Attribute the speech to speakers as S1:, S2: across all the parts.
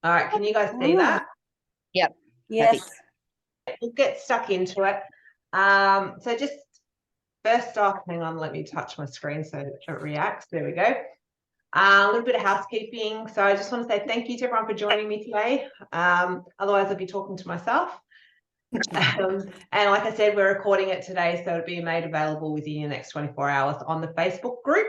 S1: All right, can you guys see that?
S2: Yep.
S3: Yes.
S2: Perfect.
S1: We'll get stuck into it. So just first off, hang on, let me touch my screen so it reacts. There we go. A little bit of housekeeping. So I just want to say thank you to everyone for joining me today. Otherwise, I'll be talking to myself. And like I said, we're recording it today, so it'll be made available within the next 24 hours on the Facebook group.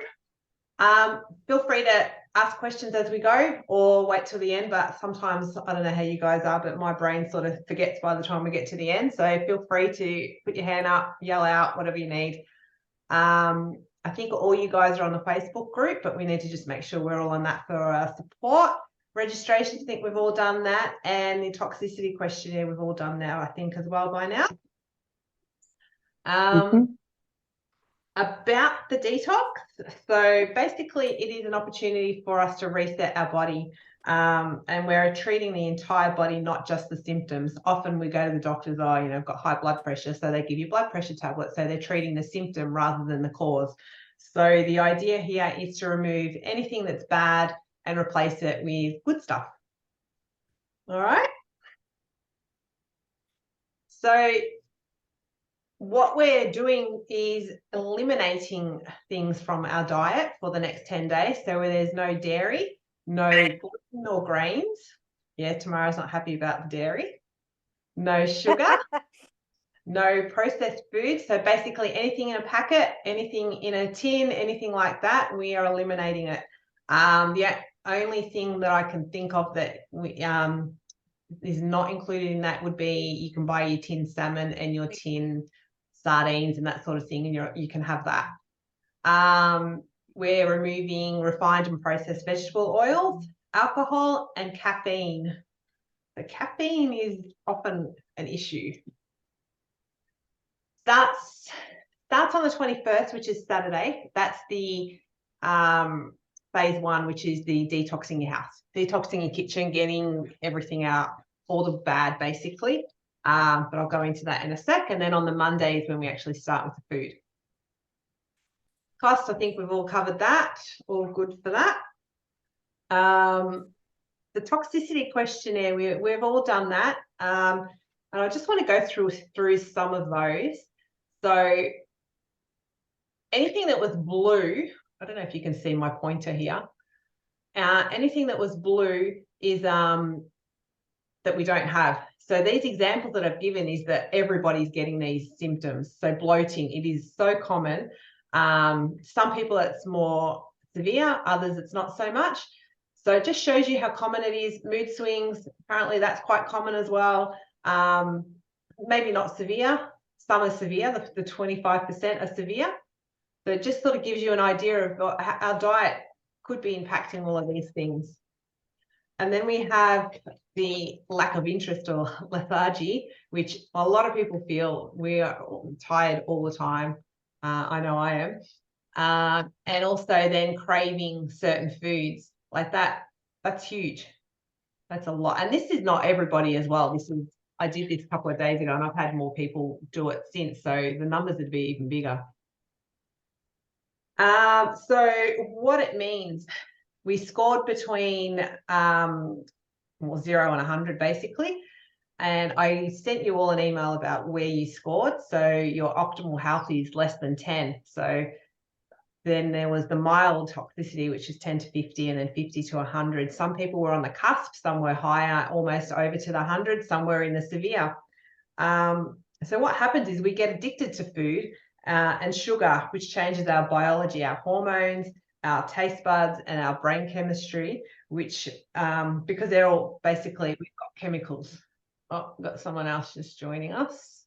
S1: Feel free to ask questions as we go or wait till the end, but sometimes I don't know how you guys are, but my brain sort of forgets by the time we get to the end. So feel free to put your hand up, yell out, whatever you need. I think all you guys are on the Facebook group, but we need to just make sure we're all on that for support. Registrations, I think we've all done that. And the toxicity questionnaire, we've all done now, I think, as well by now. About the detox. So basically, it is an opportunity for us to reset our body. And we're treating the entire body, not just the symptoms. Often we go to the doctors, oh, you know, I've got high blood pressure, so they give you blood pressure tablets. So they're treating the symptom rather than the cause. So the idea here is to remove anything that's bad and replace it with good stuff. All right. So what we're doing is eliminating things from our diet for the next 10 days. So where there's no dairy, no gluten or grains. Yeah, Tamara's not happy about the dairy. No sugar, no processed food. So basically anything in a packet, anything in a tin, anything like that, we are eliminating it. The only thing that I can think of that we, is not included in that would be you can buy your tin salmon and your tin sardines and that sort of thing, and you can have that. We're removing refined and processed vegetable oils, alcohol, and caffeine. The caffeine is often an issue. Starts on the 21st, which is Saturday. That's the phase 1, which is the detoxing your house, detoxing your kitchen, getting everything out, all the bad, basically. But I'll go into that in a sec. And then on the Monday is when we actually start with the food. Cost, I think we've all covered that. All good for that. The toxicity questionnaire, we've all done that. And I just want to go through some of those. So anything that was blue, I don't know if you can see my pointer here. Anything that was blue is that we don't have. So these examples that I've given is that everybody's getting these symptoms. So bloating, it is so common. Some people it's more severe, others it's not so much. So it just shows you how common it is. Mood swings, apparently that's quite common as well. Maybe not severe. Some are severe, the 25% are severe. So it just sort of gives you an idea of our diet could be impacting all of these things. And then we have the lack of interest or lethargy, which a lot of people feel. We are tired all the time. I know I am. And also then craving certain foods like that. That's huge. That's a lot. And this is not everybody as well. I did this a couple of days ago and I've had more people do it since. So the numbers would be even bigger. So what it means, we scored between 0 and 100 basically. And I sent you all an email about where you scored. So your optimal health is less than 10. So then there was the mild toxicity, which is 10 to 50 and then 50 to 100. Some people were on the cusp, some were higher, almost over to the 100, some were in the severe. So what happens is we get addicted to food and sugar, which changes our biology, our hormones, our taste buds, and our brain chemistry, which, because they're all basically, we've got chemicals. Oh, we've got someone else just joining us.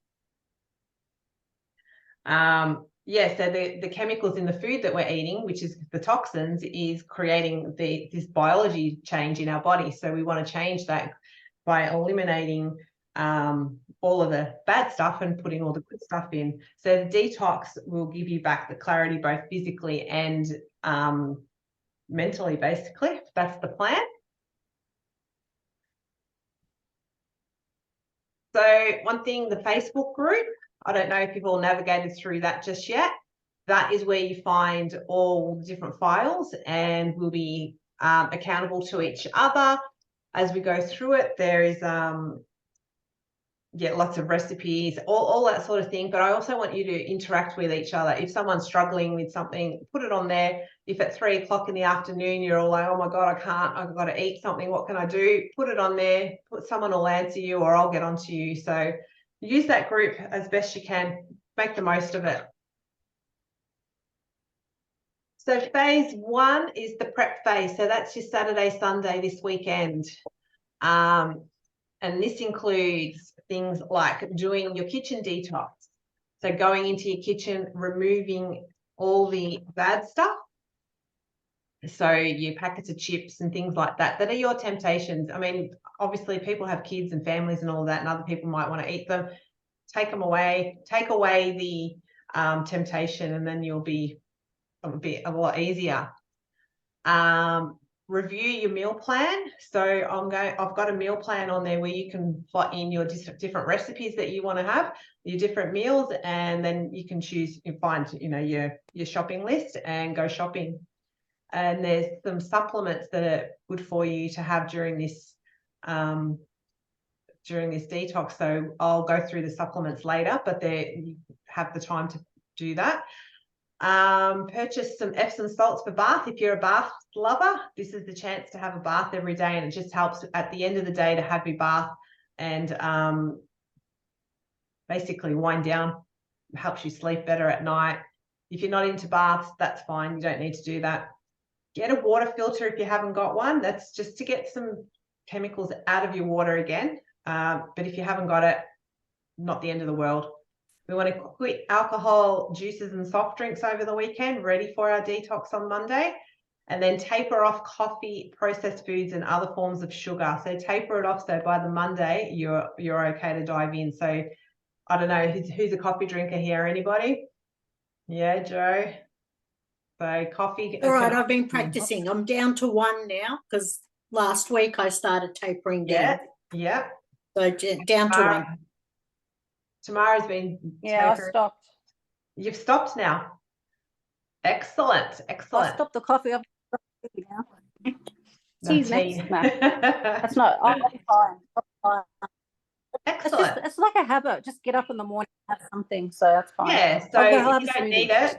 S1: Yeah, so the chemicals in the food that we're eating, which is the toxins, is creating this biology change in our body. So we want to change that by eliminating all of the bad stuff and putting all the good stuff in. So the detox will give you back the clarity, both physically and mentally, basically. That's the plan. So one thing, the Facebook group, I don't know if you've all navigated through that just yet. That is where you find all the different files and we'll be accountable to each other. as we go through it, there is lots of recipes, all that sort of thing. But I also want you to interact with each other. If someone's struggling with something, put it on there. If at 3 o'clock in the afternoon you're all like, oh my God, I can't, I've got to eat something, what can I do? Put it on there. Someone will answer you, or I'll get onto you. So use that group as best you can. Make the most of it. So phase 1 is the prep phase. So that's your Saturday, Sunday this weekend. And this includes things like doing your kitchen detox. So going into your kitchen, removing all the bad stuff. So your packets of chips and things like that are your temptations. I mean, obviously people have kids and families and all of that, and other people might want to eat them. Take them away, take away the temptation, and then it'll be a lot easier. Review your meal plan. So I've got a meal plan on there where you can plot in your different recipes that you want to have, your different meals, and then you can choose and find, your shopping list and go shopping. And there's some supplements that are good for you to have during this detox. So I'll go through the supplements later, but you have the time to do that. Purchase some Epsom salts for bath. If you're a bath lover, this is the chance to have a bath every day, and it just helps at the end of the day to have your bath and basically wind down. It helps you sleep better at night. If you're not into baths, that's fine. You don't need to do that. Get a water filter if you haven't got one. That's just to get some chemicals out of your water again. But if you haven't got it, not the end of the world. We want to quit alcohol, juices and soft drinks over the weekend, ready for our detox on Monday. And then taper off coffee, processed foods and other forms of sugar. So taper it off so by the Monday you're okay to dive in. So I don't know, who's a coffee drinker here? Anybody? Yeah, Joe? So coffee.
S2: All right, I've been practicing. I'm down to 1 now because last week I started tapering down.
S1: Yeah.
S2: So down to 1.
S1: Tamara's been
S3: I stopped.
S1: You've stopped now. Excellent.
S3: I stopped the coffee. I'm now.
S1: Excuse me.
S3: That's not. I'm fine. I'm fine.
S1: Excellent.
S3: It's like a habit. Just get up in the morning and have something. So that's fine.
S1: Yeah. So if you don't need it,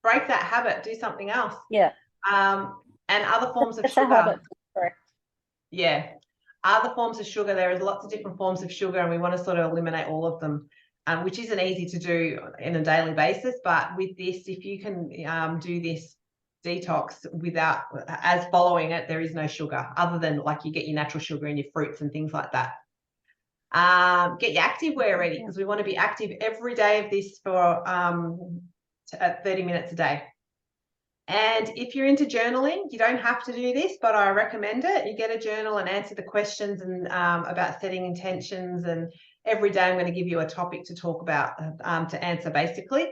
S1: break that habit. Do something else.
S3: Yeah.
S1: And other forms of sugar.
S3: A habit. Correct.
S1: Yeah. Other forms of sugar. There is lots of different forms of sugar, and we want to sort of eliminate all of them, which isn't easy to do on a daily basis. But with this, if you can do this detox without as following it, there is no sugar other than like you get your natural sugar in your fruits and things like that. Get your active wear ready, because we want to be active every day of this for 30 minutes a day. And if you're into journaling, you don't have to do this, but I recommend it. You get a journal and answer the questions and about setting intentions. And every day I'm going to give you a topic to talk about, to answer basically.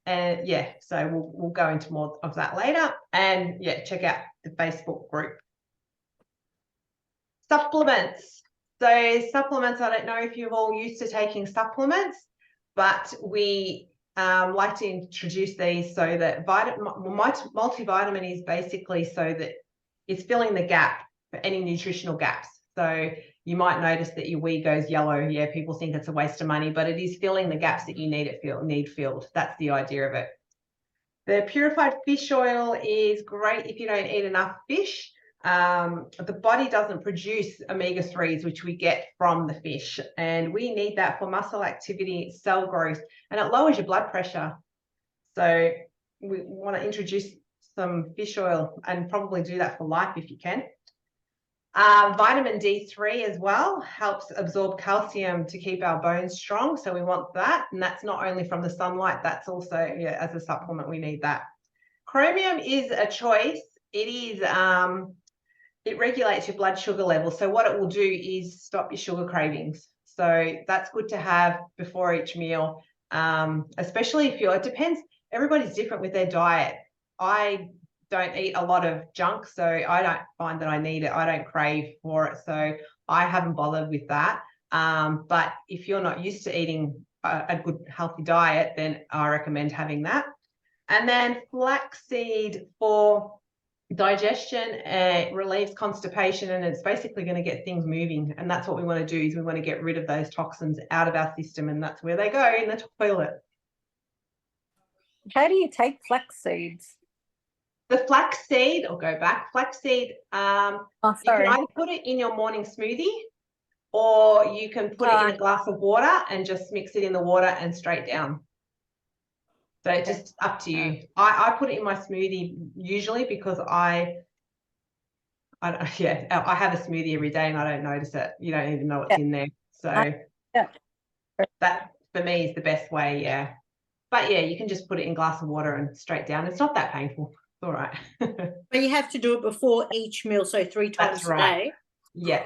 S1: And so we'll go into more of that later. And check out the Facebook group. Supplements. So supplements, I don't know if you're all used to taking supplements, but we like to introduce these so that multivitamin is basically so that it's filling the gap for any nutritional gaps. So you might notice that your wee goes yellow. Yeah, people think it's a waste of money, but it is filling the gaps that you need filled. That's the idea of it. The purified fish oil is great if you don't eat enough fish. The body doesn't produce omega-3s, which we get from the fish, and we need that for muscle activity, cell growth, and it lowers your blood pressure. So we want to introduce some fish oil and probably do that for life if you can. Vitamin D3 as well helps absorb calcium to keep our bones strong, so we want that, and that's not only from the sunlight, that's also as a supplement we need that. Chromium is a choice. It is it regulates your blood sugar level. So what it will do is stop your sugar cravings. So that's good to have before each meal, especially if it depends. Everybody's different with their diet. I don't eat a lot of junk, so I don't find that I need it. I don't crave for it, so I haven't bothered with that. But if you're not used to eating a good, healthy diet, then I recommend having that. And then flaxseed for digestion, relieves constipation, and it's basically going to get things moving. And that's what we want to do, is we want to get rid of those toxins out of our system, and that's where they go, in the toilet.
S3: How do you take flax seeds?
S1: The flaxseed, or go back, flaxseed,
S3: Oh,
S1: you can
S3: sorry.
S1: either put it in your morning smoothie, or you can put it in a glass of water and just mix it in the water and straight down. So it's just up to you. I put it in my smoothie usually because I have a smoothie every day and I don't notice it. You don't even know what's in there. So that for me is the best way, yeah. But yeah, you can just put it in a glass of water and straight down. It's not that painful. It's all right.
S2: But you have to do it before each meal, so 3 times
S1: That's right.
S2: a day.
S1: Yeah.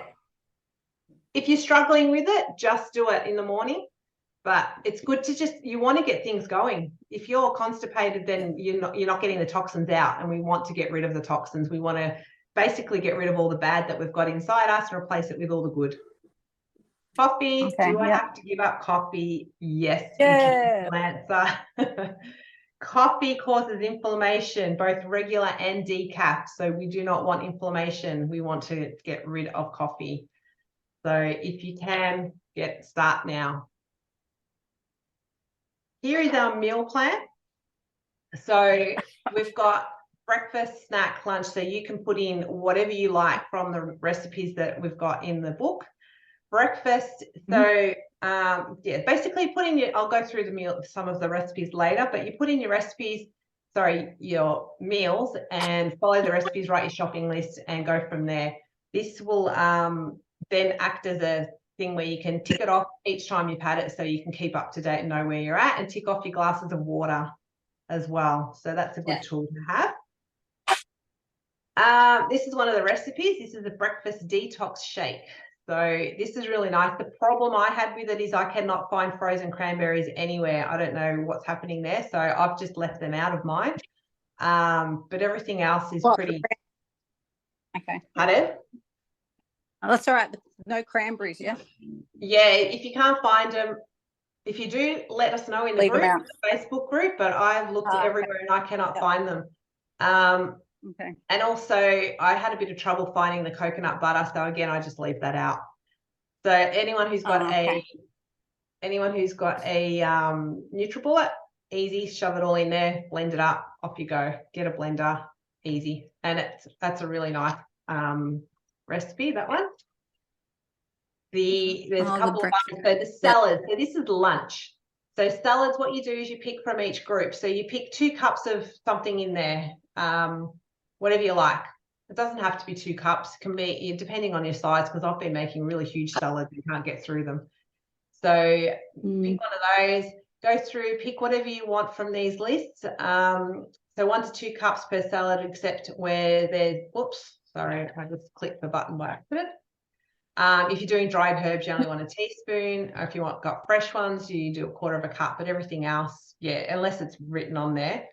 S1: If you're struggling with it, just do it in the morning. But it's good to you want to get things going. If you're constipated, then you're not getting the toxins out, and we want to get rid of the toxins. We want to basically get rid of all the bad that we've got inside us and replace it with all the good. Coffee, do I have to give up coffee? Yes.
S3: Yeah.
S1: Answer. Coffee causes inflammation, both regular and decaf. So we do not want inflammation. We want to get rid of coffee. So if you can, start now. Here is our meal plan. So we've got breakfast, snack, lunch. So you can put in whatever you like from the recipes that we've got in the book. Breakfast. So basically put in I'll go through some of the recipes later, but you put in your your meals and follow the recipes, write your shopping list and go from there. This will then act as a thing where you can tick it off each time you've had it, so you can keep up to date and know where you're at, and tick off your glasses of water as well. So that's a good tool to have. This is one of the recipes. This is a breakfast detox shake. So this is really nice. The problem I had with it is I cannot find frozen cranberries anywhere. I don't know what's happening there. So I've just left them out of mine. But everything else is pretty.
S3: Okay.
S1: Pardon?
S3: Oh, that's all right. No cranberries, yeah?
S1: Yeah, if you can't find them, if you do, let us know in the group, the Facebook group, but I've looked everywhere and I cannot find them.
S3: Okay.
S1: And also I had a bit of trouble finding the coconut butter. So again, I just leave that out. So anyone who's got a NutriBullet, easy, shove it all in there, blend it up, off you go, get a blender, easy. And that's a really nice recipe, that one. There's a couple of others. So the salads, so this is lunch. So salads, what you do is you pick from each group. So you pick 2 cups of something in there, whatever you like. It doesn't have to be 2 cups. It can be, depending on your size, because I've been making really huge salads and can't get through them. So pick one of those, go through, pick whatever you want from these lists. So 1 to 2 cups per salad, except where there's, sorry, I just clicked the button by accident. If you're doing dried herbs, you only want a teaspoon. Or if you got fresh ones, you do 1/4 cup, but everything else, unless it's written on there.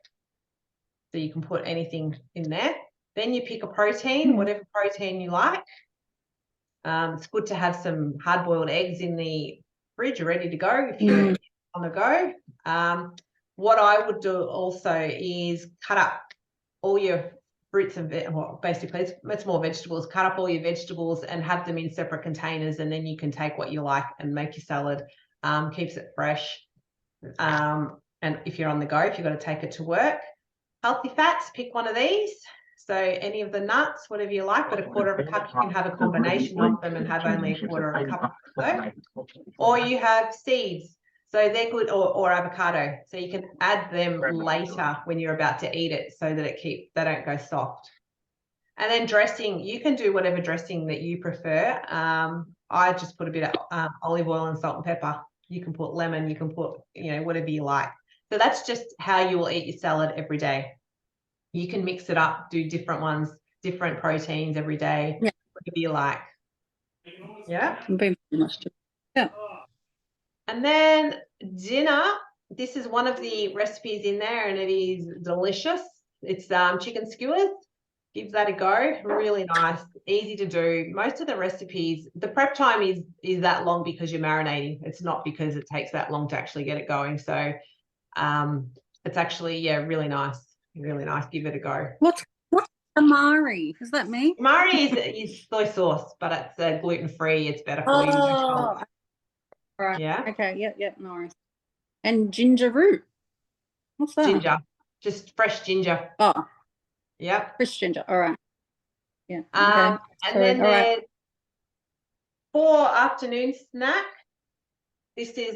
S1: So you can put anything in there. Then you pick a protein, whatever protein you like. It's good to have some hard-boiled eggs in the fridge ready to go if you're on the go. What I would do also is cut up all your fruits and basically it's more vegetables. Cut up all your vegetables and have them in separate containers, and then you can take what you like and make your salad. Keeps it fresh. And if you're on the go, if you've got to take it to work. Healthy fats, pick one of these. So any of the nuts, whatever you like, but 1/4 cup, you can have a combination of them and have only 1/4 cup. Or you have seeds. So they're good, or avocado. So you can add them later when you're about to eat it, so that they don't go soft. And then dressing, you can do whatever dressing that you prefer. I just put a bit of olive oil and salt and pepper. You can put lemon, you can put, whatever you like. So that's just how you will eat your salad every day. You can mix it up, do different ones, different proteins every day, whatever you like. Yeah.
S3: Yeah.
S1: And then dinner, this is one of the recipes in there, and it is delicious. It's chicken skewers. Give that a go. Really nice, easy to do. Most of the recipes, the prep time is that long because you're marinating. It's not because it takes that long to actually get it going. So it's actually, really nice. Really nice. Give it a go.
S3: What's Tamari. Is that me?
S1: Mari is soy sauce, but it's gluten-free. It's better for you.
S3: Oh, right.
S1: Yeah.
S3: Okay. Yep. No worries. And ginger root. What's that?
S1: Ginger, just fresh ginger.
S3: Oh,
S1: Yep.
S3: fresh ginger. All right. Yeah. Okay.
S1: And
S3: Sorry.
S1: then
S3: All right.
S1: there's for afternoon snack. This is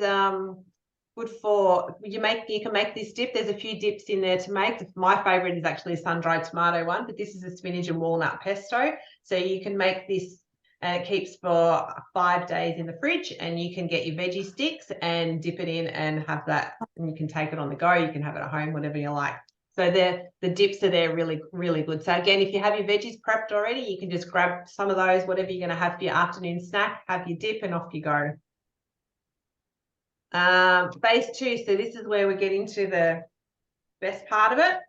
S1: good for you can make this dip. There's a few dips in there to make. My favorite is actually a sun-dried tomato one, but this is a spinach and walnut pesto. So you can make this and it keeps for 5 days in the fridge, and you can get your veggie sticks and dip it in and have that, and you can take it on the go. You can have it at home, whatever you like. So the dips are there really, really good. So again, if you have your veggies prepped already, you can just grab some of those, whatever you're going to have for your afternoon snack, have your dip, and off you go. Phase 2, so this is where we get into the best part of it.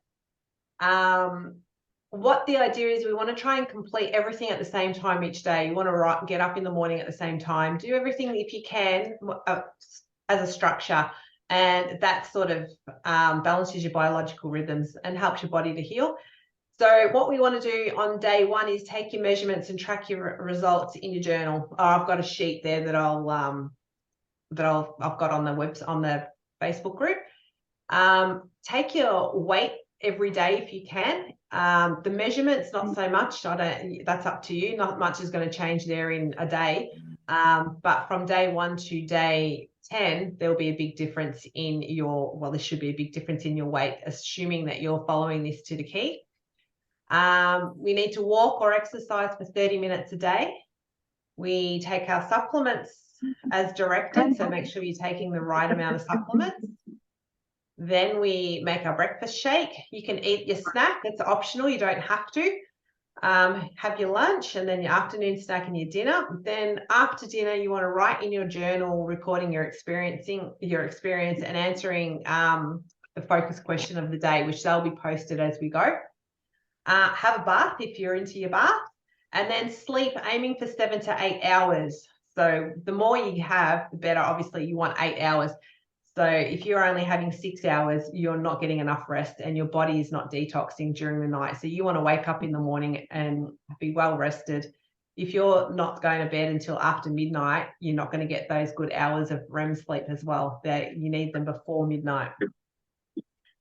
S1: What the idea is, we want to try and complete everything at the same time each day. You want to get up in the morning at the same time, do everything if you can as a structure, and that sort of balances your biological rhythms and helps your body to heal. So what we want to do on day 1 is take your measurements and track your results in your journal. I've got a sheet there that I've got on the Facebook group. Take your weight every day if you can. The measurements, not so much. That's up to you. Not much is going to change there in a day. But from day 1 to day 10, there'll be a big difference in there should be a big difference in your weight, assuming that you're following this to the key. We need to walk or exercise for 30 minutes a day. We take our supplements as directed, so make sure you're taking the right amount of supplements. Then we make our breakfast shake. You can eat your snack, it's optional, you don't have to. Have your lunch and then your afternoon snack and your dinner. Then after dinner, you want to write in your journal, recording your experience and answering the focus question of the day, which they'll be posted as we go. Have a bath if you're into your bath, and then sleep, aiming for 7 to 8 hours. So the more you have, the better. Obviously, you want 8 hours. So if you're only having 6 hours, you're not getting enough rest and your body is not detoxing during the night. So you want to wake up in the morning and be well rested. If you're not going to bed until after midnight, you're not going to get those good hours of REM sleep as well. You need them before midnight.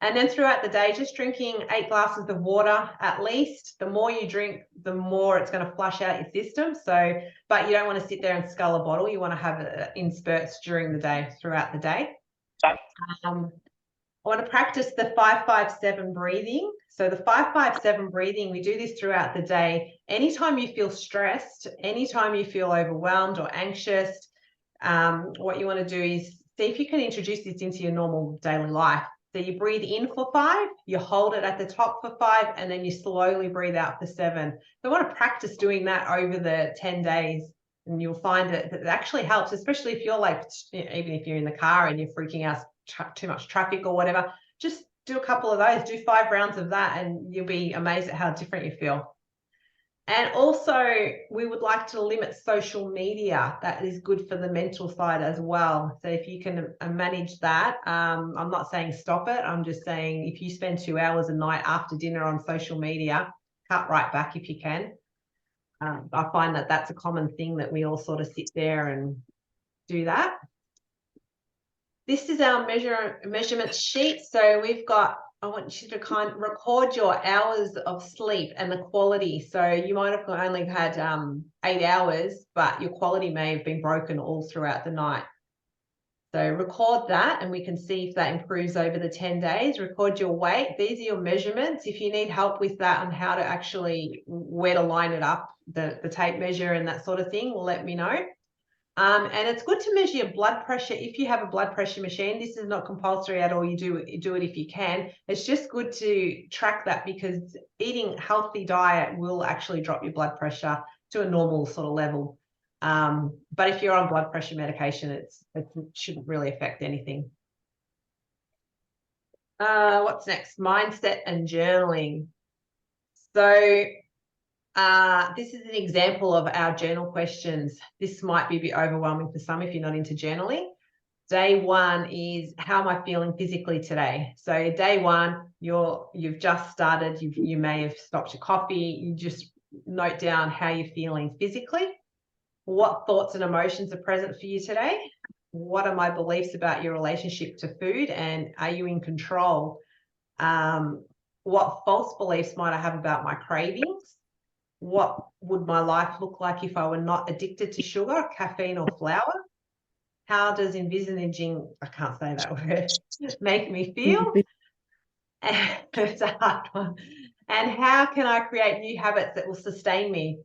S1: And then throughout the day, just drinking 8 glasses of water at least. The more you drink, the more it's going to flush out your system. So, but you don't want to sit there and scull a bottle. You want to have it in spurts during the day, throughout the day. I want to practice the 5-5-7 breathing. So the 5-5-7 breathing, we do this throughout the day. Anytime you feel stressed, anytime you feel overwhelmed or anxious, what you want to do is see if you can introduce this into your normal daily life. So you breathe in for 5, you hold it at the top for 5, and then you slowly breathe out for 7. So I want to practice doing that over the 10 days, and you'll find that it actually helps, especially if you're like, even if you're in the car and you're freaking out, too much traffic or whatever, just do a couple of those, do 5 rounds of that, and you'll be amazed at how different you feel. And also, we would like to limit social media. That is good for the mental side as well. So if you can manage that, I'm not saying stop it. I'm just saying if you spend 2 hours a night after dinner on social media, cut right back if you can. I find that that's a common thing, that we all sort of sit there and do that. This is our measurement sheet. So we've got, I want you to kind of record your hours of sleep and the quality. So you might have only had 8 hours, but your quality may have been broken all throughout the night. So record that, and we can see if that improves over the 10 days. Record your weight. These are your measurements. If you need help with that on how to actually, where to line it up, the tape measure and that sort of thing, let me know. And it's good to measure your blood pressure if you have a blood pressure machine. This is not compulsory at all. You do it if you can. It's just good to track that, because eating a healthy diet will actually drop your blood pressure to a normal sort of level. But if you're on blood pressure medication, it shouldn't really affect anything. What's next? Mindset and journaling. So this is an example of our journal questions. This might be a bit overwhelming for some if you're not into journaling. Day one is, how am I feeling physically today? So day one, you've just started, you may have stopped your coffee, you just note down how you're feeling physically. What thoughts and emotions are present for you today? What are my beliefs about your relationship to food, and are you in control? What false beliefs might I have about my cravings? What would my life look like if I were not addicted to sugar, caffeine, or flour? How does envisaging, I can't say that word, make me feel? It's a hard one. And how can I create new habits that will sustain me?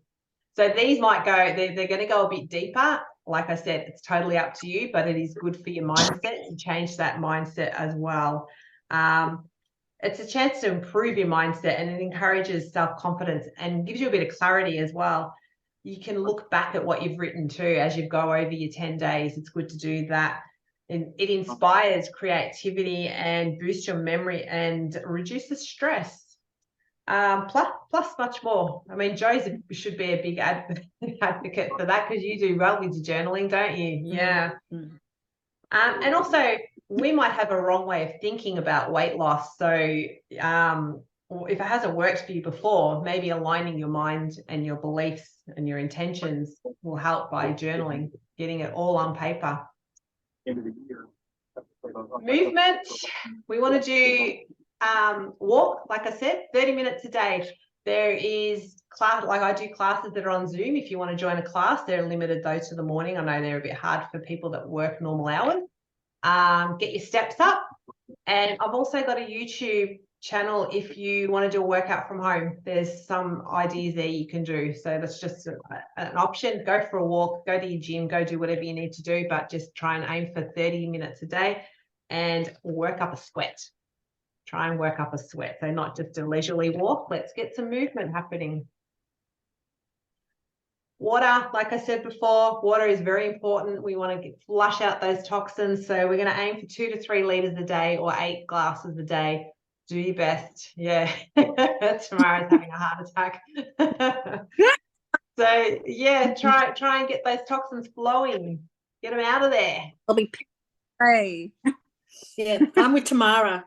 S1: So these might go, they're going to go a bit deeper. Like I said, it's totally up to you, but it is good for your mindset to change that mindset as well. It's a chance to improve your mindset, and it encourages self-confidence and gives you a bit of clarity as well. You can look back at what you've written too as you go over your 10 days. It's good to do that. And it inspires creativity and boosts your memory and reduces stress. Plus much more. I mean, Joe's should be a big advocate for that, because you do well with your journaling, don't you? Yeah.
S2: Mm-hmm.
S1: And also, we might have a wrong way of thinking about weight loss. So if it hasn't worked for you before, maybe aligning your mind and your beliefs and your intentions will help by journaling, getting it all on paper. Movement, we want to do walk, like I said, 30 minutes a day. There is class, like I do classes that are on Zoom. If you want to join a class, they're limited though to the morning. I know they're a bit hard for people that work normal hours. Get your steps up. And I've also got a YouTube channel if you want to do a workout from home. There's some ideas there you can do. So that's just an option. Go for a walk, go to your gym, go do whatever you need to do, but just try and aim for 30 minutes a day and work up a sweat. Try and work up a sweat. So not just a leisurely walk. Let's get some movement happening. Water, like I said before, water is very important. We want to flush out those toxins. So we're going to aim for 2 to 3 liters a day, or 8 glasses a day. Do your best. Yeah. Tamara's having a heart attack. So yeah, try and get those toxins flowing. Get them out of there.
S3: I'll be hey.
S2: Yeah, I'm with Tamara.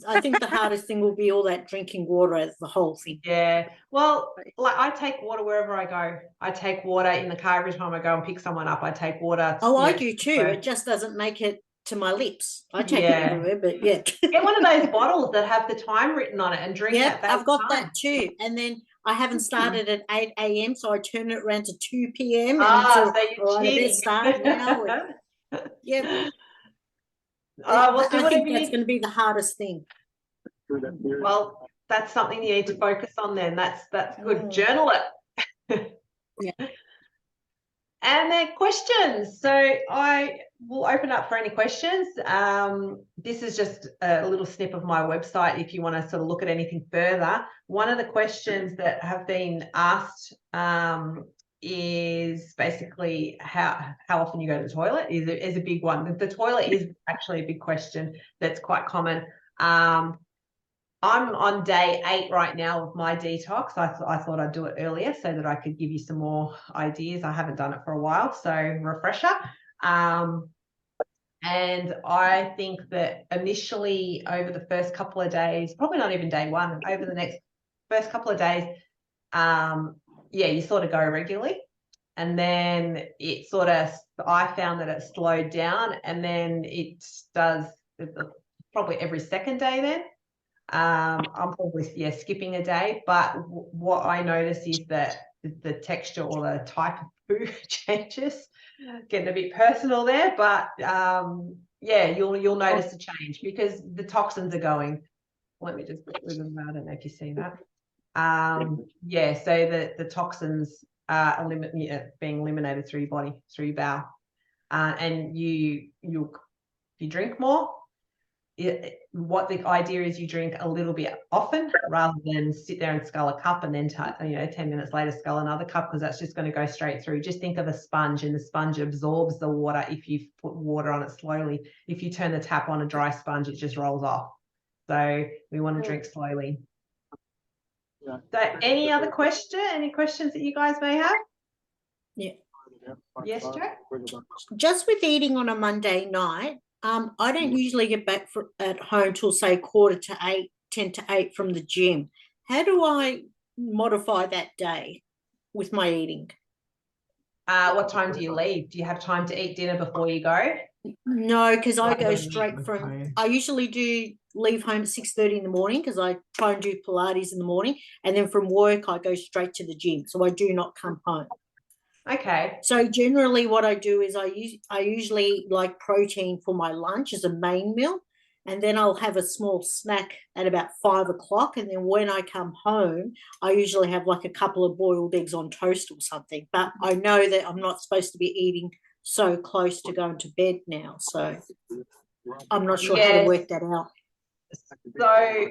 S2: I think the hardest thing will be all that drinking water as the whole thing.
S1: Yeah. Well, like I take water wherever I go. I take water in the car every time I go and pick someone up. I take water.
S2: Oh, I do too. It just doesn't make it to my lips. I take it everywhere, but yeah.
S1: Get one of those bottles that have the time written on it and drink
S2: it.
S1: that.
S2: I've got that too. And then I haven't started at 8 a.m, so I turn it around to 2 p.m.
S1: So you're cheating.
S2: Start now. Yeah.
S1: Well,
S2: I think that's going to be the hardest thing.
S1: Well, that's something you need to focus on then. That's good. Journal it.
S2: Yeah.
S1: And then questions. So I will open up for any questions. This is just a little snip of my website if you want to sort of look at anything further. One of the questions that have been asked is basically how often you go to the toilet is a big one. The toilet is actually a big question that's quite common. I'm on day 8 right now of my detox. I thought I'd do it earlier so that I could give you some more ideas. I haven't done it for a while, so refresher. And I think that initially over the first couple of days, probably not even day 1, over the first couple of days, you sort of go regularly. And then it sort of, I found that it slowed down, and then it does probably every second day then. I'm probably skipping a day, but what I notice is that the texture or the type of food changes. Getting a bit personal there, but you'll notice a change because the toxins are going. Let me just get rid of them. I don't know if you see that. So the toxins are being eliminated through your body, through your bowel, and you drink more. What the idea is, you drink a little bit often rather than sit there and scull a cup and then 10 minutes later scull another cup, because that's just going to go straight through. Just think of a sponge, and the sponge absorbs the water if you put water on it slowly. If you turn the tap on a dry sponge, it just rolls off. So we want to drink slowly. So any questions that you guys may have?
S2: Yeah.
S1: Yes, Joe?
S2: Just with eating on a Monday night, I don't usually get back at home till say 7:45, 10 to 8 from the gym. How do I modify that day with my eating?
S1: What time do you leave? Do you have time to eat dinner before you go?
S2: No, because I go
S1: Rather than
S2: straight
S1: leave
S2: from.
S1: home.
S2: I usually leave home at 6:30 in the morning because I try and do Pilates in the morning, and then from work I go straight to the gym, so I do not come home.
S1: Okay.
S2: So generally, what I do is I usually eat like protein for my lunch as a main meal, and then I'll have a small snack at about 5 o'clock, and then when I come home, I usually have like a couple of boiled eggs on toast or something. But I know that I'm not supposed to be eating so close to going to bed now, so I'm not sure how to work that out.
S1: So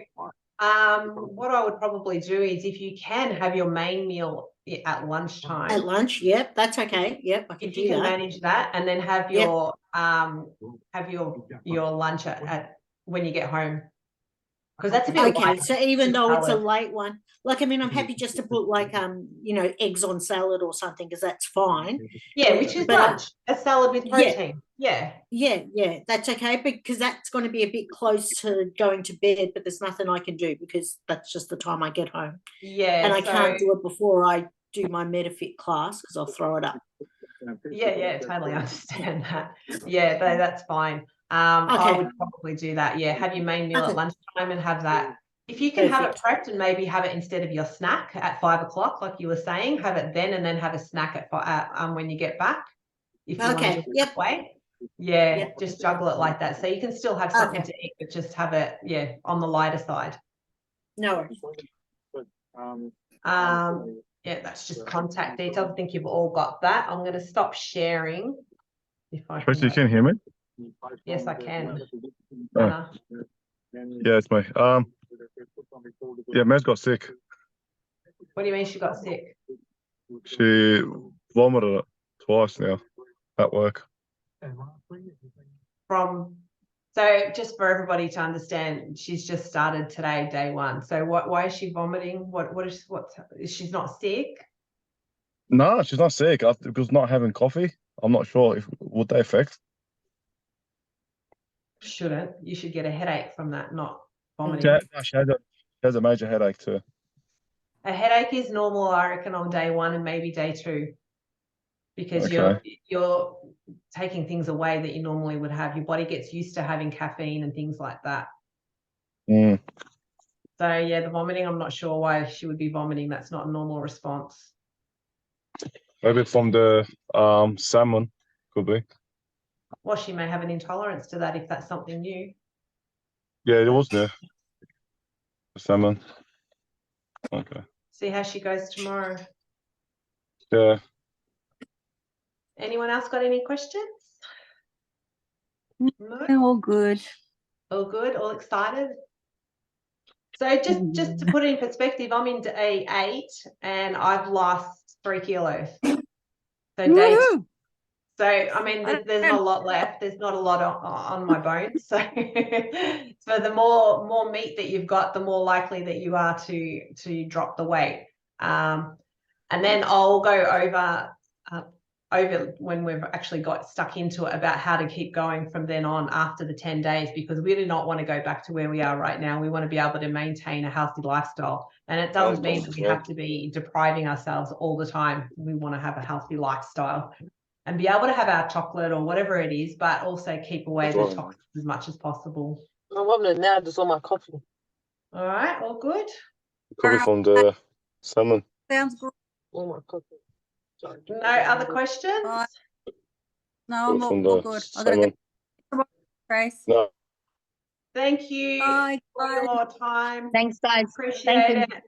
S1: what I would probably do is, if you can, have your main meal at lunchtime.
S2: At lunch, yep, that's okay. Yep, I can
S1: If
S2: do
S1: you can
S2: that.
S1: manage that, and then have
S2: Yep.
S1: your lunch at when you get home, because that's a bit
S2: Okay,
S1: light.
S2: so even though it's a
S1: salad.
S2: late one, like I mean, I'm happy just to put like eggs on salad or something because that's fine.
S1: Yeah, which is
S2: But
S1: lunch, a salad with protein. Yeah.
S2: Yeah, that's okay because that's going to be a bit close to going to bed, but there's nothing I can do because that's just the time I get home.
S1: Yeah.
S2: And I can't do it before I do my MetaFit class because I'll throw it up.
S1: Yeah, totally understand that. Yeah, that's fine.
S2: Okay.
S1: I would probably do that. Yeah, have your main meal at lunchtime and have that. If you can have it prepped and maybe have it instead of your snack at 5 o'clock, like you were saying, have it then and then have a snack at when you get back. If you want to do it that way. Yeah, just juggle it like that. So you can still have something to eat, but just have it, on the lighter side.
S2: No worries.
S1: Yeah, that's just contact details. I think you've all got that. I'm going to stop sharing. If I
S4: Tracy, you can hear me?
S1: Yes, I can.
S4: Oh. Yeah, it's me. Yeah, Maz got sick.
S1: What do you mean she got sick?
S4: She vomited it twice now at work.
S1: So just for everybody to understand, she's just started today, day one. So why is she vomiting? Is she's not sick?
S4: No, she's not sick. Because not having coffee. I'm not sure would they affect.
S1: Shouldn't. You should get a headache from that, not vomiting.
S4: She has a major headache too.
S1: A headache is normal, I reckon, on day one and maybe day two, because you're taking things away that you normally would have. Your body gets used to having caffeine and things like that.
S4: Mm.
S1: So yeah, the vomiting, I'm not sure why she would be vomiting. That's not a normal response.
S4: Maybe from the salmon, could be.
S1: Well, she may have an intolerance to that if that's something new.
S4: Yeah, it was new. Salmon. Okay.
S1: See how she goes tomorrow.
S4: Yeah.
S1: Anyone else got any questions?
S3: No? All good.
S1: All good? All excited? So just to put it in perspective, I'm in day 8 and I've lost 3 kilos. So I mean, there's not a lot left. There's not a lot on my bones. So, so the more meat that you've got, the more likely that you are to drop the weight. And then I'll go over when we've actually got stuck into it about how to keep going from then on after the 10 days, because we do not want to go back to where we are right now. We want to be able to maintain a healthy lifestyle. And it doesn't mean that we have to be depriving ourselves all the time. We want to have a healthy lifestyle and be able to have our chocolate or whatever it is, but also keep away the toxins as much as possible.
S5: I'm loving it now, just on my coffee.
S1: All right, all good?
S4: Coffee from the salmon.
S3: Sounds good.
S5: Oh my coffee.
S1: Sorry. No other questions?
S3: No, I'm all good. I gotta go. Grace.
S4: No.
S1: Thank you
S3: Bye.
S1: for your time.
S6: Thanks, guys.
S1: Appreciate
S6: Thank you.
S1: it.